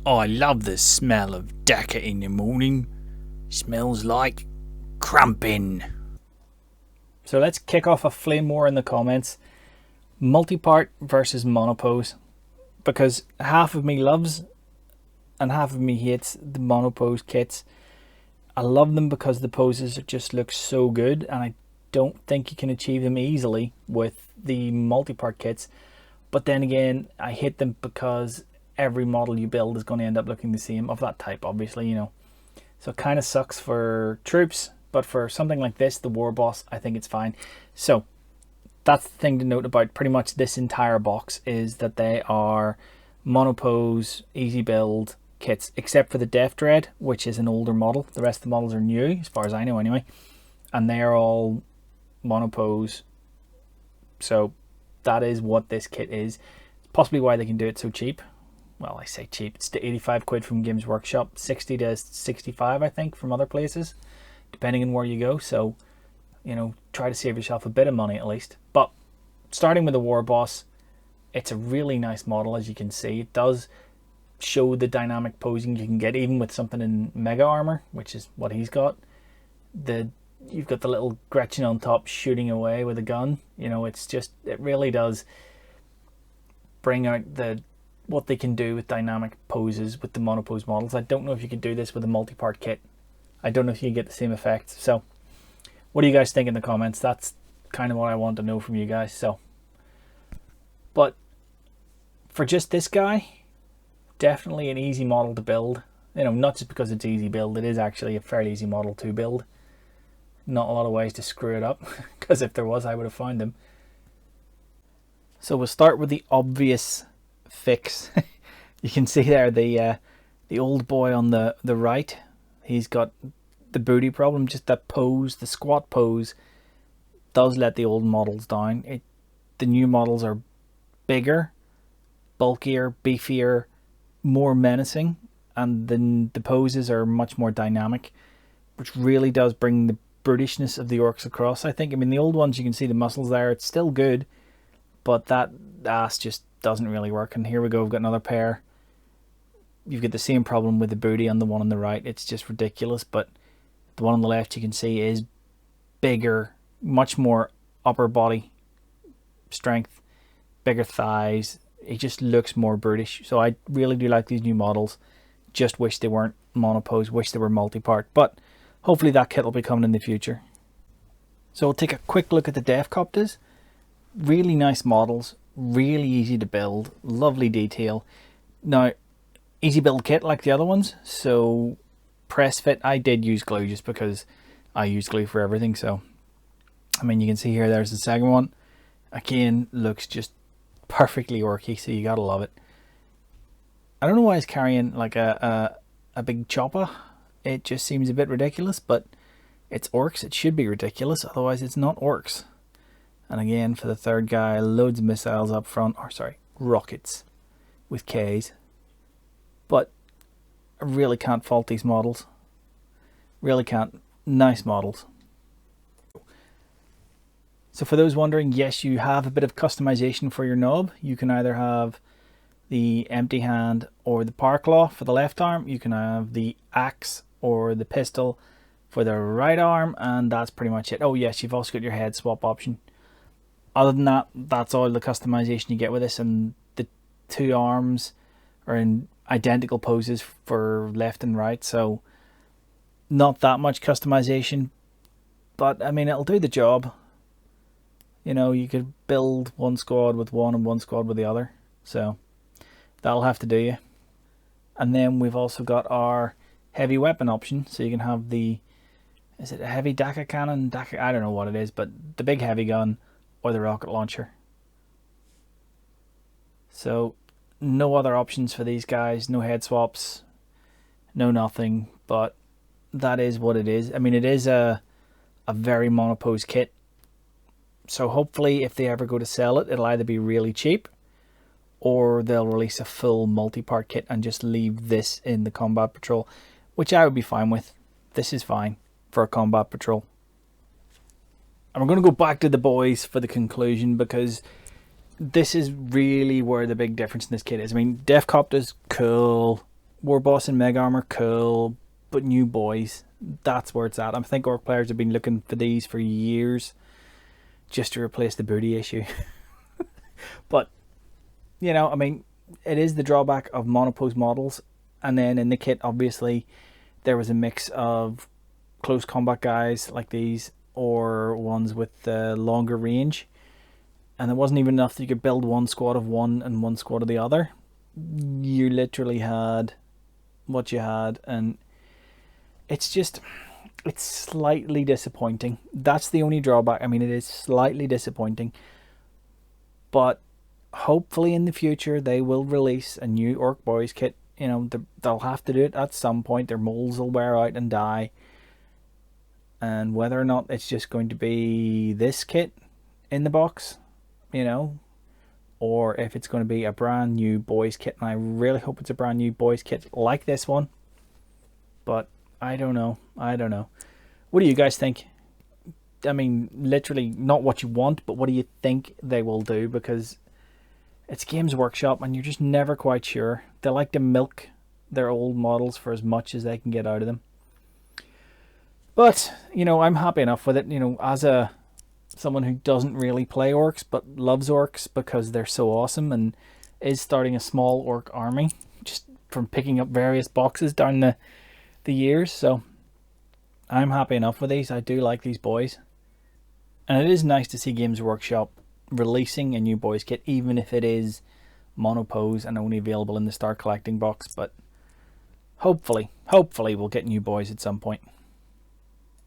Oh, I love the smell of Dakka in the morning. Smells like crumpin'. So let's kick off a flame war in the comments. Multipart versus monopose. Because half of me loves and half of me hates the monopose kits. I love them because the poses just look so good, and I don't think you can achieve them easily with the multipart kits. But then again, I hate them because every model you build is going to end up looking the same, of that type, obviously, you know. So it kind of sucks for troops, but for something like this, the Warboss, I think it's fine. So that's the thing to note about pretty much this entire box, is that they are monopose, easy build kits, except for the Deffdread, which is an older model. The rest of the models are new, as far as I know anyway, and they are all monopose. So that is what this kit is. Possibly why they can do it so cheap. Well, I say cheap, it's to 85 quid from Games Workshop, 60 to 65 I think from other places, depending on where you go. So, you know, try to save yourself a bit of money at least. But starting with the Warboss, it's a really nice model, as you can see. It does show the dynamic posing you can get even with something in Mega Armour, which is what he's got. You've got the little Gretchen on top shooting away with a gun. You know, it's just, it really does bring out what they can do with dynamic poses with the monopose models. I don't know if you could do this with a multi-part kit. I don't know if you can get the same effect. So what do you guys think in the comments? That's kind of what I want to know from you guys. So, but for just this guy, definitely an easy model to build. You know, not just because it's easy build, it is actually a fairly easy model to build. Not a lot of ways to screw it up, because if there was, I would have found them. So we'll start with the obvious fix. You can see there the old boy on the right. He's got the booty problem. Just that pose, the squat pose, does let the old models down. The new models are bigger, bulkier, beefier, more menacing, and then the poses are much more dynamic, which really does bring the brutishness of the orcs across, I think. I mean, the old ones, you can see the muscles there, it's still good, but that ass just doesn't really work. And here we go, we've got another pair. You've got the same problem with the booty on the one on the right. It's just ridiculous. But the one on the left, you can see, is bigger, much more upper body strength, bigger thighs. It just looks more brutish. So I really do like these new models. Just wish they weren't monopose, wish they were multi-part, but hopefully that kit will be coming in the future. So we'll take a quick look at the Deffkoptas. Really nice models, really easy to build, lovely detail. Now, easy build kit like the other ones, so press fit. I did use glue just because I use glue for everything. So, I mean, you can see here, there's the second one. Again, looks just perfectly orky, so you gotta love it. I don't know why he's carrying like a big chopper. It just seems a bit ridiculous, but it's orcs. It should be ridiculous, otherwise it's not orcs. And again, for the third guy, loads of missiles up front, or sorry, rockets with Ks. But I really can't fault these models. Really can't. Nice models. So for those wondering, yes, you have a bit of customization for your knob. You can either have the empty hand or the power claw for the left arm. You can have the axe or the pistol for the right arm, and that's pretty much it. Oh yes, you've also got your head swap option. Other than that, that's all the customization you get with this, and the two arms are in identical poses for left and right, so not that much customization, but I mean, it'll do the job. You know, you could build one squad with one and one squad with the other, so that'll have to do you. And then we've also got our heavy weapon option, so you can have the, is it a heavy Dakka cannon? I don't know what it is, but the big heavy gun or the rocket launcher. So no other options for these guys, no head swaps, no nothing, but that is what it is. I mean, it is a very monopose kit, so hopefully if they ever go to sell it, it'll either be really cheap or they'll release a full multi-part kit and just leave this in the combat patrol, which I would be fine with. This is fine for a combat patrol. And we're going to go back to the boys for the conclusion, because this is really where the big difference in this kit is. I mean, Deffkoptas, cool, Warboss and Mega Armour, cool, but new Boyz, that's where it's at. I think Orc players have been looking for these for years, just to replace the booty issue. But, you know, I mean, it is the drawback of monopose models. And then in the kit, obviously, there was a mix of close combat guys like these, or ones with the longer range. And there wasn't even enough that you could build one squad of one and one squad of the other. You literally had what you had, and it's just, it's slightly disappointing. That's the only drawback. I mean, it is slightly disappointing. But hopefully in the future they will release a new Orc Boyz kit. You know, they'll have to do it at some point. Their molds will wear out and die. And whether or not it's just going to be this kit in the box, you know, or if it's going to be a brand new Boyz kit. And I really hope it's a brand new Boyz kit like this one. But I don't know. I don't know. What do you guys think? I mean, literally not what you want, but what do you think they will do? Because it's Games Workshop and you're just never quite sure. They like to milk their old models for as much as they can get out of them. But, you know, I'm happy enough with it. You know, as someone who doesn't really play orcs but loves orcs because they're so awesome, and is starting a small orc army just from picking up various boxes down the years. So I'm happy enough with these. I do like these boys. And it is nice to see Games Workshop releasing a new Boyz kit, even if it is monopose and only available in the Start Collecting box. But hopefully we'll get new Boyz at some point.